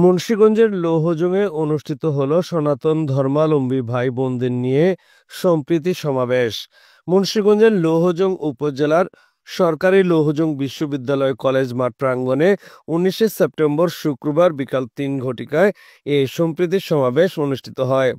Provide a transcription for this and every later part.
মুন্সিগঞ্জের লৌহজংয়ে অনুষ্ঠিত হলো সনাতন ধর্মাবলম্বী ভাই বোনদের নিয়ে সম্প্রীতি সমাবেশ। মুন্সিগঞ্জের লৌহজং উপজেলার সরকারি লৌহজং বিশ্ববিদ্যালয় কলেজ মাঠ প্রাঙ্গণে 19 সেপ্টেম্বর শুক্রবার বিকাল 3 ঘটিকায় এ সম্প্রীতি সমাবেশ অনুষ্ঠিত হয়।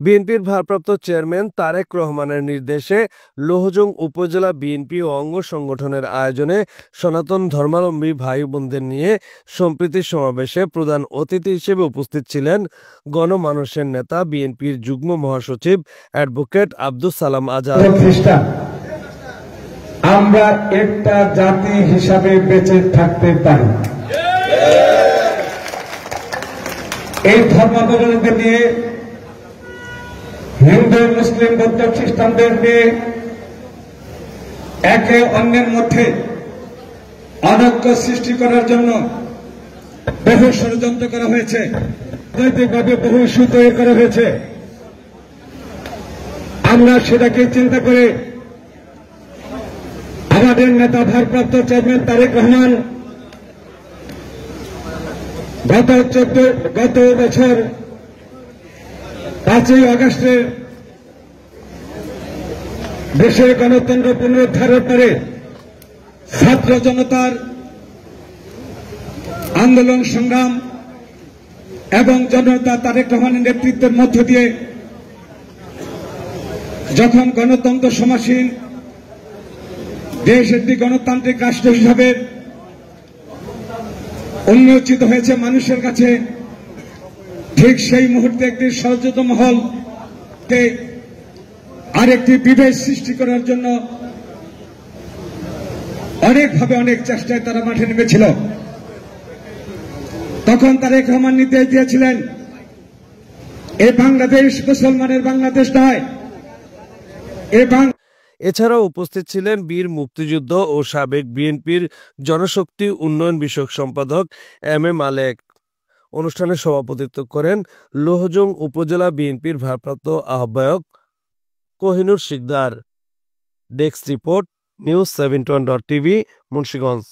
বিএনপির ভারপ্রাপ্ত চেয়ারম্যান তারেক রহমানের নির্দেশে লৌহজং উপজেলা বিএনপি ও অঙ্গ সংগঠনের আয়োজনে সনাতন ধর্মাবলম্বী ভাই বোনদের নিয়ে সম্প্রীতি সমাবেশে প্রধান অতিথি হিসেবে উপস্থিত ছিলেন গণমানুষের নেতা বিএনপির যুগ্ম মহাসচিব অ্যাডভোকেট আব্দুস সালাম আজাদ। আমরা একটা জাতি হিসাবে বেঁচে থাকতে পারি, এই ধর্মাবলম্বীদের নিয়ে, হিন্দু মুসলিম বৌদ্ধ খ্রিস্টানদের নিয়ে একে অন্যের মধ্যে অনৈক্য সৃষ্টি করার জন্য বহু ষড়যন্ত্র করা হয়েছে, রাজনৈতিকভাবে বহু ইস্যু তৈরি করা হয়েছে। আমরা সেটাকে চিন্তা করে আমাদের নেতা ভারপ্রাপ্ত চেয়ারম্যান তারেক রহমান গত বছর 5ই আগস্টে দেশের গণতন্ত্র পুনরুদ্ধারের পরে ছাত্র জনতার আন্দোলন সংগ্রাম এবং জনতা তারেক রহমানের নেতৃত্বের মধ্য দিয়ে যখন গণতন্ত্র সমাসীন দেশ একটি গণতান্ত্রিক রাষ্ট্র হিসাবে উন্মোচিত হয়েছে মানুষের কাছে, ঠিক সেই মুহূর্তে একটি ষড়যন্ত্র মহলকে আরেকটি বিভেদ সৃষ্টি করার জন্য অনেকভাবে অনেক চেষ্টায় তারা মাঠে নেমেছিল। তখন তারেক রহমান নির্দেশ দিয়েছিলেন, এই বাংলাদেশ মুসলমানের বাংলাদেশ নয়। এছাড়াও উপস্থিত ছিলেন বীর মুক্তিযুদ্ধ ও সাবেক বিএনপির জনশক্তি উন্নয়ন বিষয়ক সম্পাদক এম এ মালেক। অনুষ্ঠানে সভাপতিত্ব করেন লৌহজং উপজেলা বিএনপির ভারপ্রাপ্ত আহ্বায়ক Kohinoor Sikder. Desk report, news 71.tv, Munshiganj.